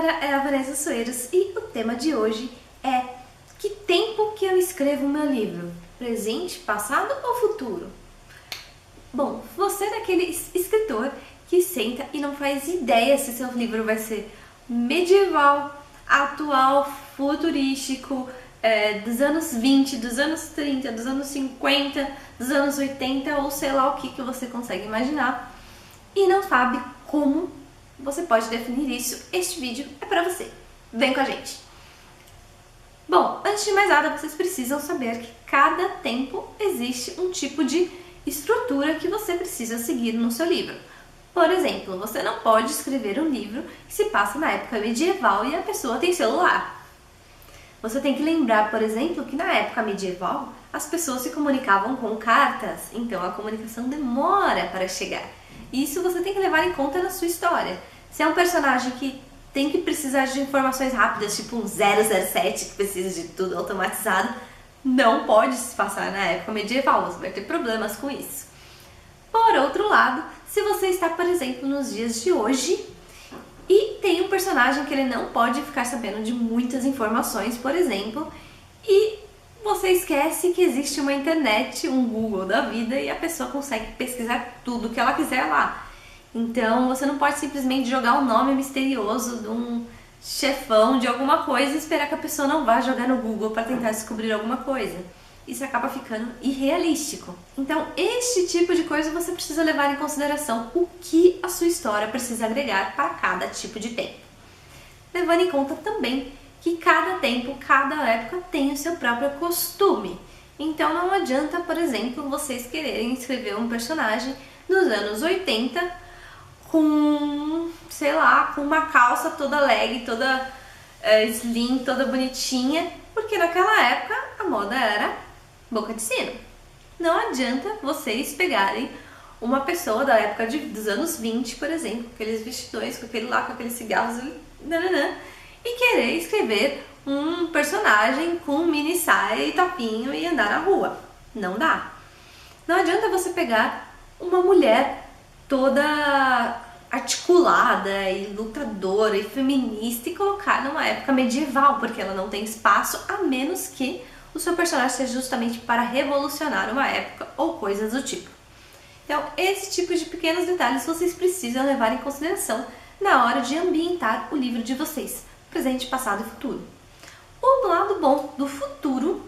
galera, é a Vanessa Soeiros e o tema de hoje é: que tempo que eu escrevo o meu livro? Presente, passado ou futuro? Bom, você é daquele escritor que senta e não faz ideia se seu livro vai ser medieval, atual, futurístico, dos anos 20, dos anos 30, dos anos 50, dos anos 80 ou sei lá o que você consegue imaginar e não sabe como você pode definir isso. Este vídeo é pra você. Vem com a gente! Bom, antes de mais nada, vocês precisam saber que cada tempo existe um tipo de estrutura que você precisa seguir no seu livro. Por exemplo, você não pode escrever um livro que se passa na época medieval e a pessoa tem celular. Você tem que lembrar, por exemplo, que na época medieval as pessoas se comunicavam com cartas, então a comunicação demora para chegar. Isso você tem que levar em conta na sua história. Se é um personagem que tem que precisar de informações rápidas, tipo um 007 que precisa de tudo automatizado, não pode se passar na época medieval, você vai ter problemas com isso. Por outro lado, se você está, por exemplo, nos dias de hoje e tem um personagem que ele não pode ficar sabendo de muitas informações, por exemplo, e você esquece que existe uma internet, um Google da vida e a pessoa consegue pesquisar tudo que ela quiser lá. Então você não pode simplesmente jogar um nome misterioso de um chefão de alguma coisa e esperar que a pessoa não vá jogar no Google para tentar descobrir alguma coisa. Isso acaba ficando irrealístico. Então este tipo de coisa você precisa levar em consideração o que a sua história precisa agregar para cada tipo de tempo. Levando em conta também que cada tempo, cada época tem o seu próprio costume. Então não adianta, por exemplo, vocês quererem escrever um personagem nos anos 80 com, sei lá, com uma calça toda leg, toda slim, toda bonitinha, porque naquela época a moda era boca de sino. Não adianta vocês pegarem uma pessoa da época dos anos 20, por exemplo, com aqueles vestidões, com aqueles cigarros, e querer escrever um personagem com mini saia e topinho e andar na rua. Não dá. Não adianta você pegar uma mulher toda articulada e lutadora e feminista e colocar numa época medieval, porque ela não tem espaço, a menos que o seu personagem seja justamente para revolucionar uma época ou coisas do tipo. Então, esse tipo de pequenos detalhes vocês precisam levar em consideração na hora de ambientar o livro de vocês, presente, passado e futuro. O lado bom do futuro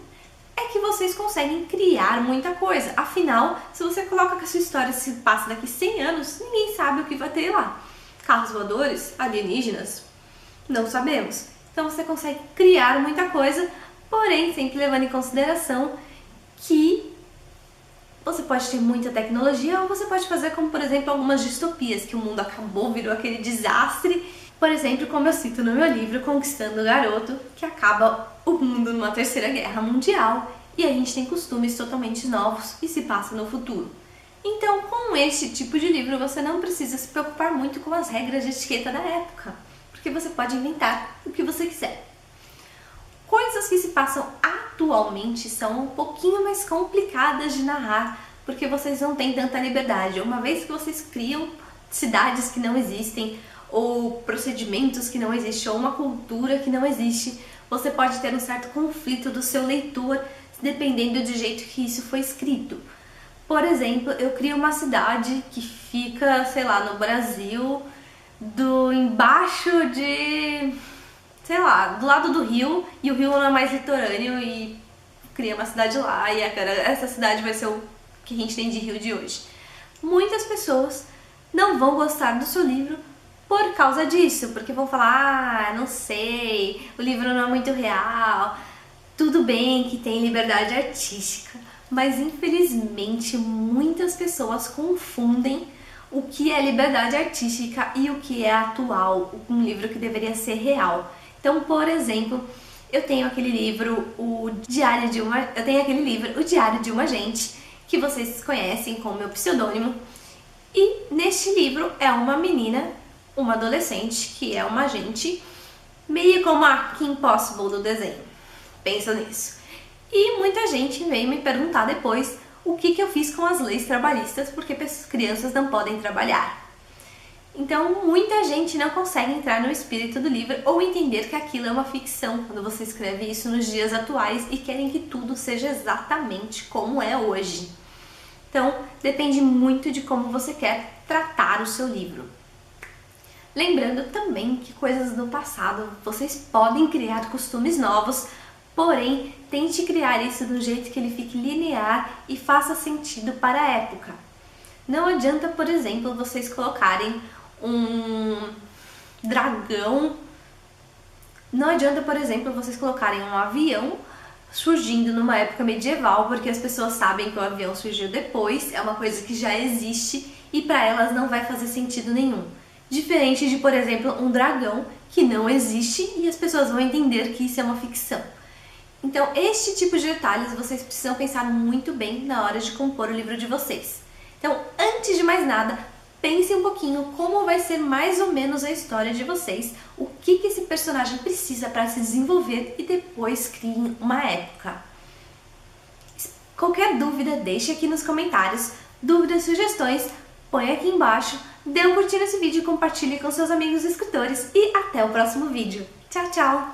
é que vocês conseguem criar muita coisa. Afinal, se você coloca que a sua história se passa daqui 100 anos, ninguém sabe o que vai ter lá. Carros voadores? Alienígenas? Não sabemos. Então você consegue criar muita coisa, porém sempre levando em consideração que você pode ter muita tecnologia ou você pode fazer como, por exemplo, algumas distopias, que o mundo acabou, virou aquele desastre. Por exemplo, como eu cito no meu livro, Conquistando o Garoto, que acaba o mundo numa terceira guerra mundial e a gente tem costumes totalmente novos e se passa no futuro. Então, com este tipo de livro, você não precisa se preocupar muito com as regras de etiqueta da época, porque você pode inventar o que você quiser. Coisas que se passam atualmente são um pouquinho mais complicadas de narrar, porque vocês não têm tanta liberdade. Uma vez que vocês criam cidades que não existem, ou procedimentos que não existem, ou uma cultura que não existe, você pode ter um certo conflito do seu leitor, dependendo do jeito que isso foi escrito. Por exemplo, eu crio uma cidade que fica, sei lá, no Brasil, embaixo de, sei lá, do lado do rio, e o rio não é mais litorâneo, e cria uma cidade lá, e essa cidade vai ser o que a gente tem de rio de hoje. Muitas pessoas não vão gostar do seu livro por causa disso, porque vão falar, não sei, o livro não é muito real. Tudo bem que tem liberdade artística, mas infelizmente muitas pessoas confundem o que é liberdade artística e o que é atual, um livro que deveria ser real. Então, por exemplo, eu tenho aquele livro, O Diário de uma Agente, que vocês conhecem como meu pseudônimo, e neste livro é uma menina, uma adolescente, que é uma agente, meio como a Kim Possible do desenho. Pensa nisso. E muita gente veio me perguntar depois o que eu fiz com as leis trabalhistas, porque crianças não podem trabalhar. Então, muita gente não consegue entrar no espírito do livro ou entender que aquilo é uma ficção quando você escreve isso nos dias atuais e querem que tudo seja exatamente como é hoje. Então, depende muito de como você quer tratar o seu livro. Lembrando também que coisas do passado, vocês podem criar costumes novos, porém, tente criar isso de um jeito que ele fique linear e faça sentido para a época. Não adianta, por exemplo, vocês colocarem um dragão. Não adianta, por exemplo, vocês colocarem um avião surgindo numa época medieval, porque as pessoas sabem que o avião surgiu depois, é uma coisa que já existe e para elas não vai fazer sentido nenhum. Diferente de, por exemplo, um dragão que não existe e as pessoas vão entender que isso é uma ficção. Então, este tipo de detalhes vocês precisam pensar muito bem na hora de compor o livro de vocês. Então, antes de mais nada, pense um pouquinho como vai ser mais ou menos a história de vocês, o que esse personagem precisa para se desenvolver e depois criem uma época. Qualquer dúvida, deixe aqui nos comentários. Dúvidas, sugestões, põe aqui embaixo. Dê um curtir nesse vídeo, compartilhe com seus amigos escritores e até o próximo vídeo. Tchau, tchau!